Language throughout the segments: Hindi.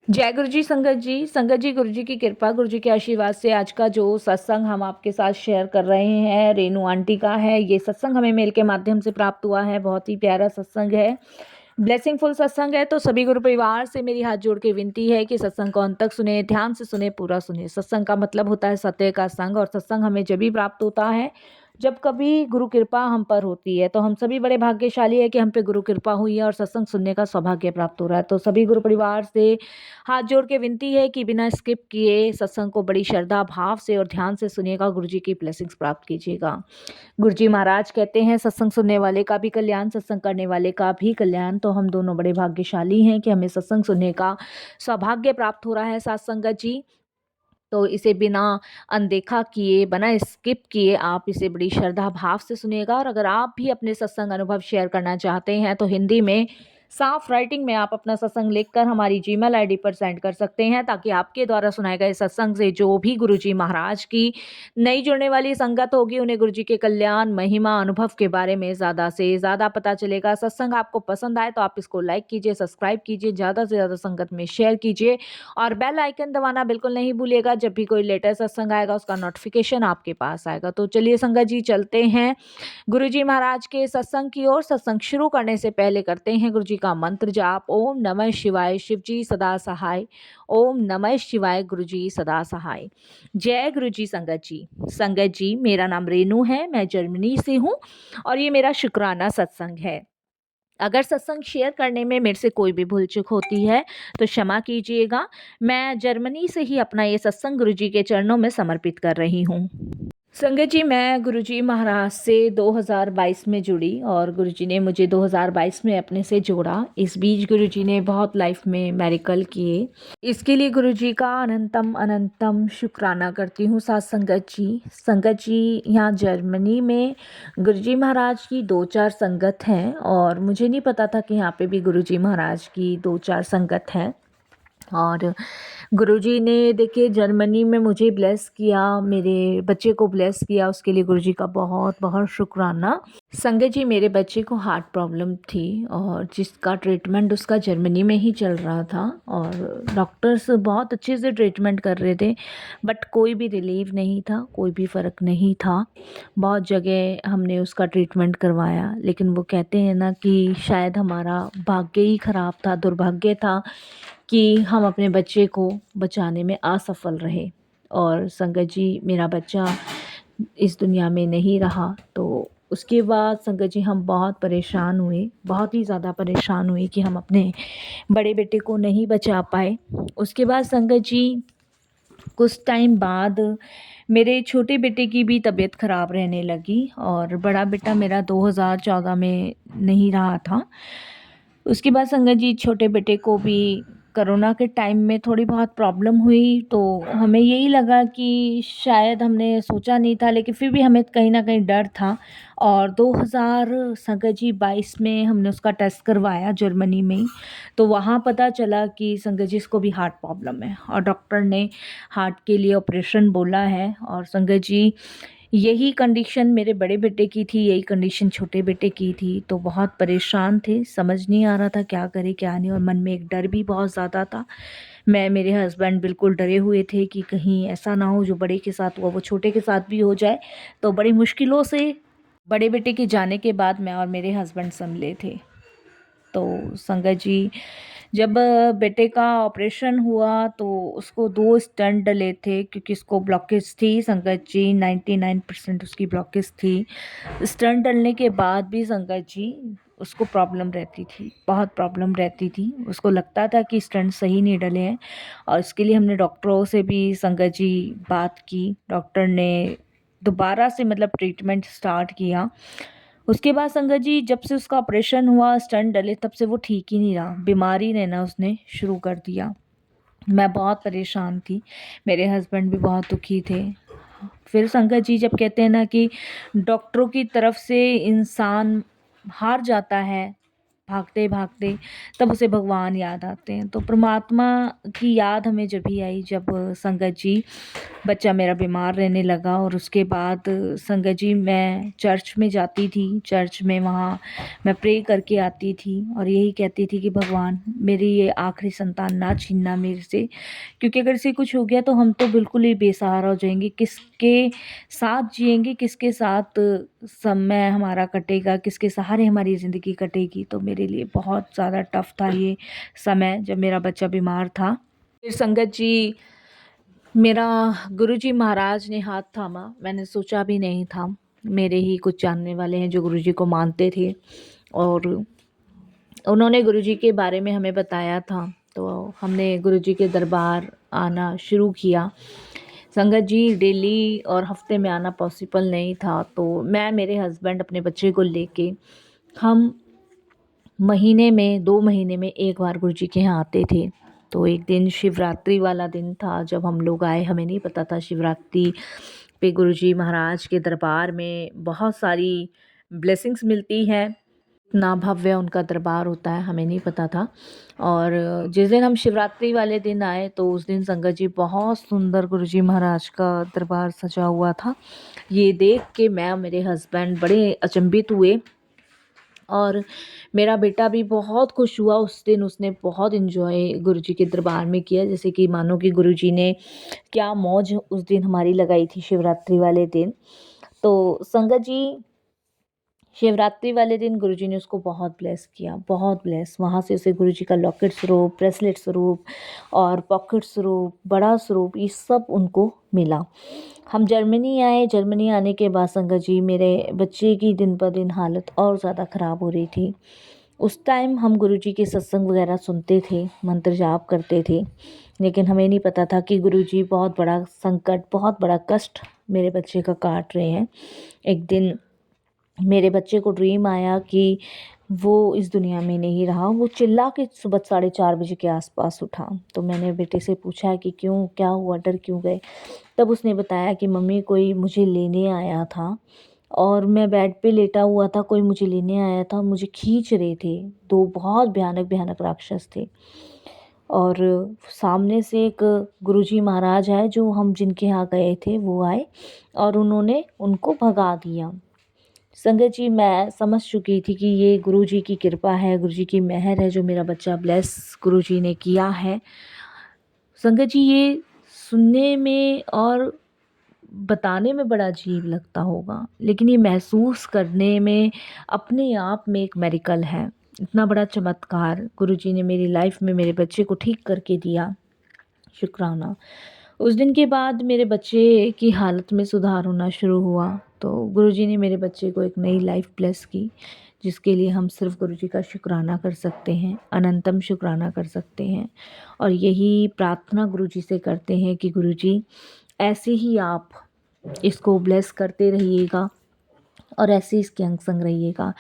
जय गुरु जी संगत जी। संगत जी, गुरु जी की कृपा, गुरु जी के आशीर्वाद से आज का जो सत्संग हम आपके साथ शेयर कर रहे हैं रेनू आंटी का है। ये सत्संग हमें मेल के माध्यम से प्राप्त हुआ है। बहुत ही प्यारा सत्संग है, ब्लेसिंगफुल सत्संग है। तो सभी गुरु परिवार से मेरी हाथ जोड़ के विनती है कि सत्संग को अंत तक सुने, ध्यान से सुने, पूरा सुने। सत्संग का मतलब होता है सत्य का संग, और सत्संग हमें जब भी प्राप्त होता है जब कभी गुरु कृपा हम पर होती है। तो हम सभी बड़े भाग्यशाली है कि हम पे गुरु कृपा हुई है और सत्संग सुनने का सौभाग्य प्राप्त हो रहा है। तो सभी गुरु परिवार से हाथ जोड़ के विनती है कि बिना स्किप किए सत्संग को बड़ी श्रद्धा भाव से और ध्यान से सुनिएगा, गुरु जी की ब्लेसिंग्स प्राप्त कीजिएगा। गुरु जी महाराज कहते हैं सत्संग सुनने वाले का भी कल्याण, सत्संग करने वाले का भी कल्याण। तो हम दोनों बड़े भाग्यशाली हैं कि हमें सत्संग सुनने का सौभाग्य प्राप्त हो रहा है साथ संगत जी। तो इसे बिना अनदेखा किए, बिना स्किप किए आप इसे बड़ी श्रद्धा भाव से सुनिएगा। और अगर आप भी अपने सत्संग अनुभव शेयर करना चाहते हैं तो हिंदी में साफ राइटिंग में आप अपना सत्संग लिखकर हमारी जीमेल आईडी पर सेंड कर सकते हैं, ताकि आपके द्वारा सुनाए गए सत्संग से जो भी गुरु जी महाराज की नई जुड़ने वाली संगत होगी उन्हें गुरु जी के कल्याण, महिमा, अनुभव के बारे में ज़्यादा से ज़्यादा पता चलेगा। सत्संग आपको पसंद आए तो आप इसको लाइक कीजिए, सब्सक्राइब कीजिए, ज़्यादा से ज़्यादा संगत में शेयर कीजिए और बेल आइकन दबाना बिल्कुल नहीं भूलिएगा। जब भी कोई लेटेस्ट सत्संग आएगा उसका नोटिफिकेशन आपके पास आएगा। तो चलिए संगत जी चलते हैं गुरुजी महाराज के सत्संग की ओर। सत्संग शुरू करने से पहले करते हैं गुरुजी का मंत्र जाप। ओम नमः शिवाय, शिवजी सदा सहाय। ओम नमः शिवाय, गुरुजी सदा सहाय। जय गुरुजी संगत जी। संगत जी, मेरा नाम रेनू है, मैं जर्मनी से हूँ और ये मेरा शुक्राना सत्संग है। अगर सत्संग शेयर करने में मेरे से कोई भी भूल चूक होती है तो क्षमा कीजिएगा। मैं जर्मनी से ही अपना ये सत्संग गुरुजी के चरणों में समर्पित कर रही हूँ। संगत जी, मैं गुरुजी महाराज से 2022 में जुड़ी और गुरुजी ने मुझे 2022 में अपने से जोड़ा। इस बीच गुरुजी ने बहुत लाइफ में मेरिकल किए। इसके लिए गुरुजी का अनंतम अनंतम शुक्राना करती हूँ साथ संगत जी। संगत जी, यहाँ जर्मनी में गुरुजी महाराज की 2-4 संगत हैं और मुझे नहीं पता था कि यहाँ पे भी गुरुजी महाराज की 2-4 संगत हैं। और गुरुजी ने देखिए जर्मनी में मुझे ब्लेस किया, मेरे बच्चे को ब्लेस किया, उसके लिए गुरुजी का बहुत बहुत शुक्राना। संगत जी, मेरे बच्चे को हार्ट प्रॉब्लम थी और जिसका ट्रीटमेंट उसका जर्मनी में ही चल रहा था और डॉक्टर्स बहुत अच्छे से ट्रीटमेंट कर रहे थे, बट कोई भी रिलीफ नहीं था, कोई भी फ़र्क नहीं था। बहुत जगह हमने उसका ट्रीटमेंट करवाया, लेकिन वो कहते हैं ना कि शायद हमारा भाग्य ही ख़राब था, दुर्भाग्य था कि हम अपने बच्चे को बचाने में असफल रहे। और संगत जी, मेरा बच्चा इस दुनिया में नहीं रहा। तो उसके बाद संगत जी हम बहुत परेशान हुए, बहुत ही ज़्यादा परेशान हुए कि हम अपने बड़े बेटे को नहीं बचा पाए। उसके बाद संगत जी कुछ टाइम बाद मेरे छोटे बेटे की भी तबीयत ख़राब रहने लगी और बड़ा बेटा मेरा 2014 में नहीं रहा था। उसके बाद संगत जी छोटे बेटे को भी कोरोना के टाइम में थोड़ी बहुत प्रॉब्लम हुई, तो हमें यही लगा कि शायद हमने सोचा नहीं था, लेकिन फिर भी हमें कहीं ना कहीं डर था। और 2000 संगत जी 22 में हमने उसका टेस्ट करवाया जर्मनी में ही, तो वहाँ पता चला कि संगत जी इसको भी हार्ट प्रॉब्लम है और डॉक्टर ने हार्ट के लिए ऑपरेशन बोला है। और संगत जी यही कंडीशन मेरे बड़े बेटे की थी, यही कंडीशन छोटे बेटे की थी। तो बहुत परेशान थे, समझ नहीं आ रहा था क्या करे क्या नहीं, और मन में एक डर भी बहुत ज़्यादा था। मैं, मेरे हस्बैंड बिल्कुल डरे हुए थे कि कहीं ऐसा ना हो जो बड़े के साथ हुआ वो छोटे के साथ भी हो जाए। तो बड़ी मुश्किलों से बड़े बेटे के जाने के बाद मैं और मेरे हस्बैंड संभले थे। तो संगत जी जब बेटे का ऑपरेशन हुआ तो उसको 2 स्टेंट डले थे, क्योंकि इसको ब्लॉकेज थी संगत जी, 99% उसकी ब्लॉकेज थी। स्टेंट डलने के बाद भी संगत जी उसको प्रॉब्लम रहती थी, बहुत प्रॉब्लम रहती थी। उसको लगता था कि स्टेंट सही नहीं डले हैं और इसके लिए हमने डॉक्टरों से भी संगत जी बात की। डॉक्टर ने दोबारा से मतलब ट्रीटमेंट स्टार्ट किया। उसके बाद संगत जी जब से उसका ऑपरेशन हुआ, स्टंट डले, तब से वो ठीक ही नहीं रहा, बीमारी रहना उसने शुरू कर दिया। मैं बहुत परेशान थी, मेरे हस्बैंड भी बहुत दुखी थे। फिर संगत जी जब कहते हैं ना कि डॉक्टरों की तरफ से इंसान हार जाता है, भागते भागते तब उसे भगवान याद आते हैं। तो परमात्मा की याद हमें जब भी आई जब संगत जी बच्चा मेरा बीमार रहने लगा। और उसके बाद संगत जी मैं चर्च में जाती थी, चर्च में वहाँ मैं प्रे करके आती थी और यही कहती थी कि भगवान मेरी ये आखिरी संतान ना छीनना मेरे से, क्योंकि अगर इसे कुछ हो गया तो हम तो बिल्कुल ही बेसहारा हो जाएंगे। किसके साथ जिएंगे, किसके साथ समय हमारा कटेगा, किसके सहारे हमारी ज़िंदगी कटेगी। तो मेरे लिए बहुत ज़्यादा टफ था ये समय जब मेरा बच्चा बीमार था। फिर संगत जी मेरा गुरुजी महाराज ने हाथ थामा। मैंने सोचा भी नहीं था, मेरे ही कुछ जानने वाले हैं जो गुरुजी को मानते थे और उन्होंने गुरुजी के बारे में हमें बताया था। तो हमने गुरुजी के दरबार आना शुरू किया। संगत जी डेली और हफ्ते में आना पॉसिबल नहीं था, तो मैं मेरे हस्बैंड अपने बच्चे को लेके हम महीने में 2 महीने में एक बार गुरुजी के यहाँ आते थे। तो एक दिन शिवरात्रि वाला दिन था जब हम लोग आए। हमें नहीं पता था शिवरात्रि पे गुरुजी महाराज के दरबार में बहुत सारी ब्लेसिंग्स मिलती हैं, इतना भव्य उनका दरबार होता है, हमें नहीं पता था। और जिस दिन हम शिवरात्रि वाले दिन आए तो उस दिन संगत जी बहुत सुंदर गुरुजी महाराज का दरबार सजा हुआ था। ये देख के मैं और मेरे हस्बैंड बड़े अचंभित हुए और मेरा बेटा भी बहुत खुश हुआ उस दिन। उसने बहुत इन्जॉय गुरुजी के दरबार में किया, जैसे कि मानो कि गुरुजी ने क्या मौज उस दिन हमारी लगाई थी शिवरात्रि वाले दिन। तो संगत जी शिवरात्रि वाले दिन गुरुजी ने उसको बहुत ब्लेस किया, बहुत ब्लेस। वहाँ से उसे गुरुजी का लॉकेट स्वरूप, ब्रेसलेट स्वरूप और पॉकेट स्वरूप, बड़ा स्वरूप, ये सब उनको मिला। हम जर्मनी आए। जर्मनी आने के बाद संगत जी मेरे बच्चे की दिन पर दिन हालत और ज़्यादा ख़राब हो रही थी। उस टाइम हम गुरुजी के सत्संग वगैरह सुनते थे, मंत्र जाप करते थे, लेकिन हमें नहीं पता था कि गुरुजी बहुत बड़ा संकट, बहुत बड़ा कष्ट मेरे बच्चे का काट रहे हैं। एक दिन मेरे बच्चे को ड्रीम आया कि वो इस दुनिया में नहीं रहा। वो चिल्ला के सुबह 4:30 बजे के आसपास उठा। तो मैंने बेटे से पूछा कि क्यों, क्या हुआ, डर क्यों गए। तब उसने बताया कि मम्मी कोई मुझे लेने आया था और मैं बेड पे लेटा हुआ था, कोई मुझे लेने आया था, मुझे खींच रहे थे। 2 बहुत भयानक भयानक राक्षस थे और सामने से एक गुरुजी महाराज आए जो हम जिनके यहाँ गए थे, वो आए और उन्होंने उनको भगा दिया। संगत जी मैं समझ चुकी थी कि ये गुरुजी की कृपा है, गुरुजी की मेहर है जो मेरा बच्चा ब्लेस गुरुजी ने किया है। संगत जी ये सुनने में और बताने में बड़ा अजीब लगता होगा, लेकिन ये महसूस करने में अपने आप में एक मेरिकल है। इतना बड़ा चमत्कार गुरुजी ने मेरी लाइफ में मेरे बच्चे को ठीक करके दिया, शुक्राना। उस दिन के बाद मेरे बच्चे की हालत में सुधार होना शुरू हुआ। तो गुरुजी ने मेरे बच्चे को एक नई लाइफ ब्लेस की, जिसके लिए हम सिर्फ गुरुजी का शुक्राना कर सकते हैं, अनंतम शुक्राना कर सकते हैं। और यही प्रार्थना गुरुजी से करते हैं कि गुरुजी ऐसे ही आप इसको ब्लेस करते रहिएगा और ऐसे इसके अंग संग रहिएगा।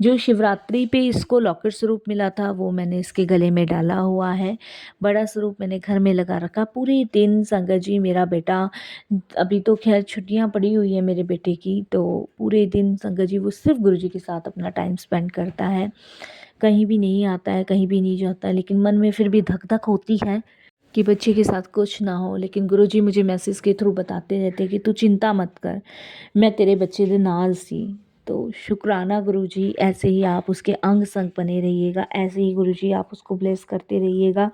जो शिवरात्रि पे इसको लॉकेट स्वरूप मिला था वो मैंने इसके गले में डाला हुआ है। बड़ा स्वरूप मैंने घर में लगा रखा। पूरे दिन संगत जी मेरा बेटा, अभी तो खैर छुट्टियां पड़ी हुई है मेरे बेटे की, तो पूरे दिन संगत जी वो सिर्फ गुरुजी के साथ अपना टाइम स्पेंड करता है। कहीं भी नहीं आता है, कहीं भी नहीं जाता है, लेकिन मन में फिर भी धक धक होती है कि बच्चे के साथ कुछ ना हो। लेकिन गुरुजी मुझे मैसेज के थ्रू बताते रहते कि तू चिंता मत कर, मैं तेरे बच्चे दे नाल सी। तो शुक्राना गुरुजी, ऐसे ही आप उसके अंग संग बने रहिएगा, ऐसे ही गुरुजी आप उसको ब्लेस करते रहिएगा,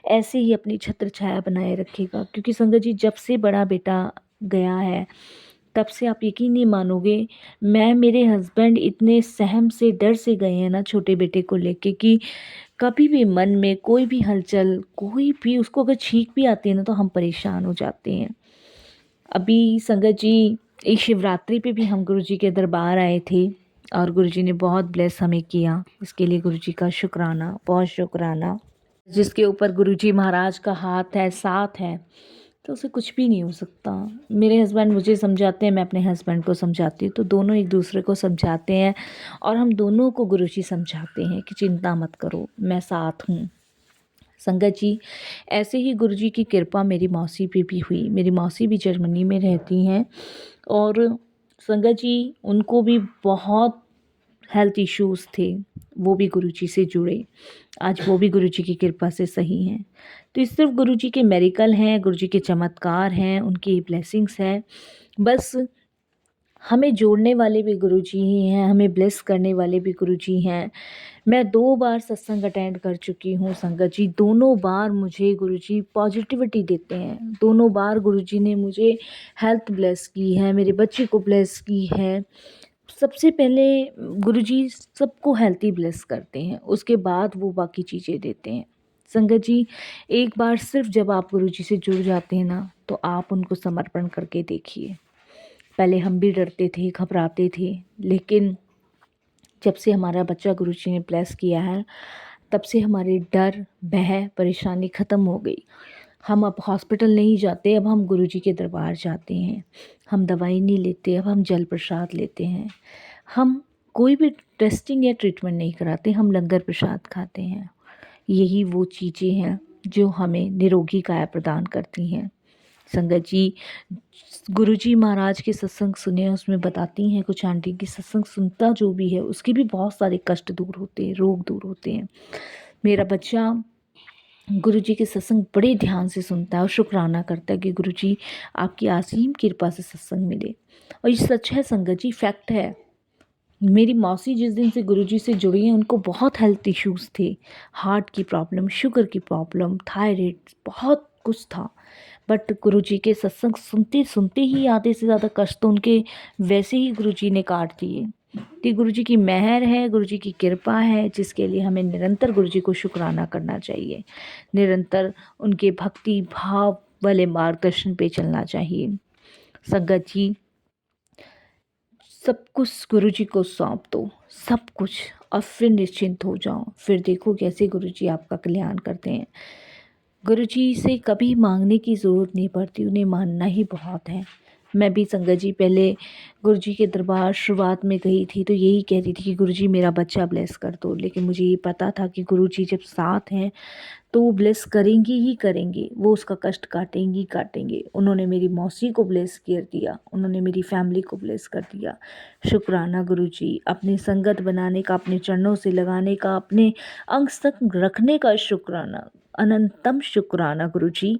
ऐसे ही अपनी छत्र छाया बनाए रखिएगा। क्योंकि संगत जी जब से बड़ा बेटा गया है तब से आप यकीन नहीं मानोगे, मैं मेरे हस्बैंड इतने सहम से डर से गए हैं ना छोटे बेटे को लेके कि कभी भी मन में कोई भी हलचल, कोई भी उसको अगर छींक भी आती है ना तो हम परेशान हो जाते हैं। अभी संगत जी इस शिवरात्रि पे भी हम गुरुजी के दरबार आए थे और गुरुजी ने बहुत ब्लेस हमें किया। इसके लिए गुरुजी का शुक्राना, बहुत शुक्राना। जिसके ऊपर गुरुजी महाराज का हाथ है, साथ है, तो उसे कुछ भी नहीं हो सकता। मेरे हस्बैंड मुझे समझाते हैं, मैं अपने हस्बैंड को समझाती हूँ, तो दोनों एक दूसरे को समझाते हैं और हम दोनों को गुरुजी समझाते हैं कि चिंता मत करो, मैं साथ हूँ। संगत जी ऐसे ही गुरुजी की कृपा मेरी मौसी पे भी हुई। मेरी मौसी भी जर्मनी में रहती हैं और संगत जी उनको भी बहुत हेल्थ इश्यूज़ थे, वो भी गुरुजी से जुड़े। आज वो भी गुरुजी की कृपा से सही हैं। तो ये सिर्फ़ गुरुजी के मिरेकल हैं, गुरुजी के चमत्कार हैं, उनकी ब्लेसिंग्स हैं। बस हमें जोड़ने वाले भी गुरुजी ही हैं, हमें ब्लेस करने वाले भी गुरुजी हैं। मैं 2 बार सत्संग अटेंड कर चुकी हूँ संगत जी, दोनों बार मुझे गुरुजी पॉजिटिविटी देते हैं। दोनों बार गुरुजी ने मुझे हेल्थ ब्लेस की है, मेरे बच्चे को ब्लेस की है। सबसे पहले गुरुजी सबको हेल्थी ब्लेस करते हैं, उसके बाद वो बाकी चीज़ें देते हैं। संगत जी, एक बार सिर्फ़ जब आप गुरुजी से जुड़ जाते हैं ना, तो आप उनको समर्पण करके देखिए। पहले हम भी डरते थे, घबराते थे, लेकिन जब से हमारा बच्चा गुरुजी ने ब्लेस किया है, तब से हमारे डर, भय, परेशानी ख़त्म हो गई। हम अब हॉस्पिटल नहीं जाते, अब हम गुरुजी के दरबार जाते हैं। हम दवाई नहीं लेते, अब हम जल प्रसाद लेते हैं। हम कोई भी टेस्टिंग या ट्रीटमेंट नहीं कराते, हम लंगर प्रसाद खाते हैं। यही वो चीज़ें हैं जो हमें निरोगी काया प्रदान करती हैं। संगत जी, गुरुजी महाराज के सत्संग सुने, उसमें बताती हैं कुछ आंटी कि सत्संग सुनता जो भी है उसके भी बहुत सारे कष्ट दूर होते हैं, रोग दूर होते हैं। मेरा बच्चा गुरुजी के सत्संग बड़े ध्यान से सुनता है और शुक्राना करता है कि गुरुजी आपकी असीम कृपा से सत्संग मिले। और ये सच है संगत जी, फैक्ट है। मेरी मौसी जिस दिन से गुरुजी से जुड़ी हैं, उनको बहुत हेल्थ इश्यूज़ थे, हार्ट की प्रॉब्लम, शुगर की प्रॉब्लम, थायराइड, बहुत कुछ था। बट गुरुजी के सत्संग सुनते सुनते ही आधे से ज़्यादा कष्ट तो उनके वैसे ही गुरुजी ने काट दिए। ये गुरुजी की मेहर है, गुरुजी की कृपा है, जिसके लिए हमें निरंतर गुरुजी को शुक्राना करना चाहिए। निरंतर उनके भक्ति भाव वाले मार्गदर्शन पे चलना चाहिए। संगत जी, सब कुछ गुरुजी को सौंप दो, सब कुछ, और फिर निश्चिंत हो जाओ। फिर देखो कैसे गुरुजी आपका कल्याण करते हैं। गुरुजी से कभी मांगने की ज़रूरत नहीं पड़ती, उन्हें मानना ही बहुत है। मैं भी संगत जी पहले गुरुजी के दरबार शुरुआत में गई थी तो यही कह रही थी कि गुरुजी मेरा बच्चा ब्लेस कर दो, लेकिन मुझे ये पता था कि गुरुजी जब साथ हैं तो वो ब्लेस करेंगे ही करेंगे, वो उसका कष्ट काटेंगे ही काटेंगे। उन्होंने मेरी मौसी को ब्लेस कर दिया, उन्होंने मेरी फैमिली को ब्लेस कर दिया। शुक्राना गुरुजी, अपनी संगत बनाने का, अपने चरणों से लगाने का, अपने अंग तक रखने का शुक्राना, अनंतम शुक्राना गुरुजी।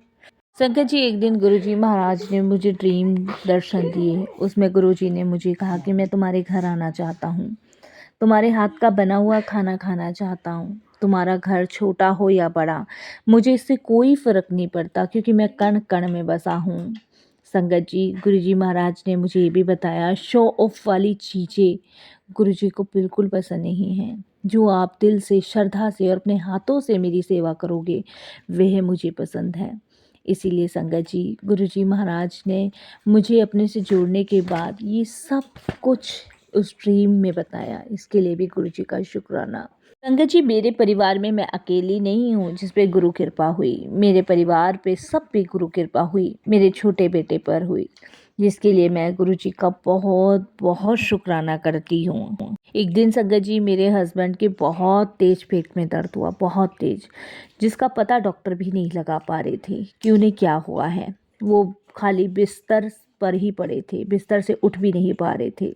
संगत जी, एक दिन गुरुजी महाराज ने मुझे ड्रीम दर्शन दिए। उसमें गुरुजी ने मुझे कहा कि मैं तुम्हारे घर आना चाहता हूँ, तुम्हारे हाथ का बना हुआ खाना खाना चाहता हूँ। तुम्हारा घर छोटा हो या बड़ा, मुझे इससे कोई फ़र्क नहीं पड़ता, क्योंकि मैं कण कण में बसा हूँ। संगत जी, गुरुजी महाराज ने मुझे ये भी बताया, शो ऑफ वाली चीज़ें गुरुजी को बिल्कुल पसंद नहीं हैं। जो आप दिल से, श्रद्धा से और अपने हाथों से मेरी सेवा करोगे, वह मुझे पसंद है। इसीलिए संगत जी, गुरुजी महाराज ने मुझे अपने से जोड़ने के बाद ये सब कुछ उस ड्रीम में बताया। इसके लिए भी गुरुजी का शुक्राना। संगत जी, मेरे परिवार में मैं अकेली नहीं हूँ जिस पे गुरु कृपा हुई। मेरे परिवार पे सब पे गुरु कृपा हुई, मेरे छोटे बेटे पर हुई, जिसके लिए मैं गुरुजी का बहुत बहुत शुक्राना करती हूँ। एक दिन संगत जी, मेरे हस्बैंड के बहुत तेज पेट में दर्द हुआ, बहुत तेज, जिसका पता डॉक्टर भी नहीं लगा पा रहे थे कि उन्हें क्या हुआ है। वो खाली बिस्तर पर ही पड़े थे, बिस्तर से उठ भी नहीं पा रहे थे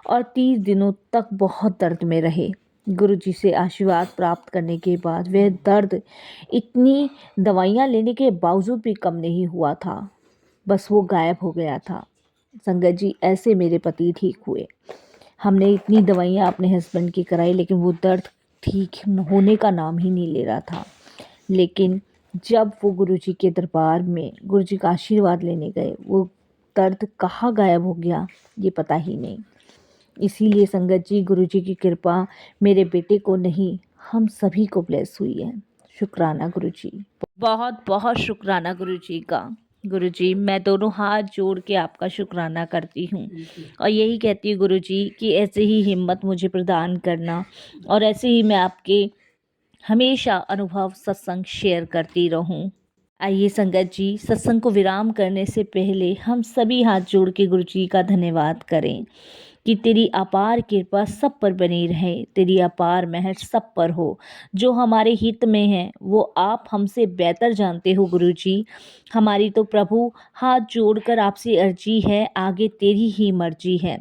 और 30 दिनों तक बहुत दर्द में रहे। गुरुजी से आशीर्वाद प्राप्त करने के बाद वह दर्द इतनी दवाइयाँ लेने के बावजूद भी कम नहीं हुआ था, बस वो गायब हो गया था। संगत जी, ऐसे मेरे पति ठीक हुए। हमने इतनी दवाइयाँ अपने हस्बैंड की कराई, लेकिन वो दर्द ठीक होने का नाम ही नहीं ले रहा था। लेकिन जब वो गुरुजी के दरबार में गुरुजी का आशीर्वाद लेने गए, वो दर्द कहाँ गायब हो गया ये पता ही नहीं। इसीलिए संगत जी, गुरुजी की कृपा मेरे बेटे को नहीं, हम सभी को ब्लेस हुई है। शुक्राना गुरुजी, बहुत बहुत शुक्राना गुरुजी का। गुरुजी, मैं दोनों हाथ जोड़ के आपका शुक्राना करती हूँ और यही कहती हूँ गुरुजी कि ऐसे ही हिम्मत मुझे प्रदान करना और ऐसे ही मैं आपके हमेशा अनुभव सत्संग शेयर करती रहूं। आइए संगत जी, सत्संग को विराम करने से पहले हम सभी हाथ जोड़ के गुरु जी का धन्यवाद करें कि तेरी अपार कृपा सब पर बनी रहे, तेरी अपार मेहर सब पर हो। जो हमारे हित में है वो आप हमसे बेहतर जानते हो गुरु जी। हमारी तो प्रभु हाथ जोड़कर आपसे अर्जी है, आगे तेरी ही मर्जी है।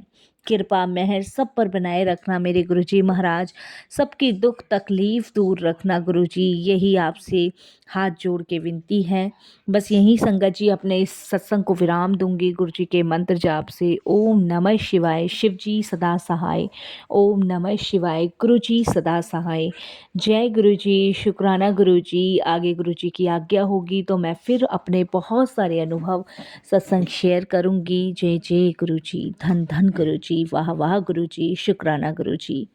कृपा मेहर सब पर बनाए रखना मेरे गुरुजी महाराज। सबकी दुख तकलीफ दूर रखना गुरुजी, यही आपसे हाथ जोड़ के विनती है। बस यही संगत जी अपने इस सत्संग को विराम दूंगी गुरुजी के मंत्र जाप से। ओम नमः शिवाय, शिव जी सदा सहाय। ओम नमः शिवाय, गुरुजी सदा सहाय। जय गुरुजी, शुक्राना गुरुजी। आगे गुरुजी की आज्ञा होगी तो मैं फिर अपने बहुत सारे अनुभव सत्संग शेयर करूंगी। जय जय गुरुजी, धन धन गुरुजी, वाह वाह गुरुजी, शुक्राना गुरुजी।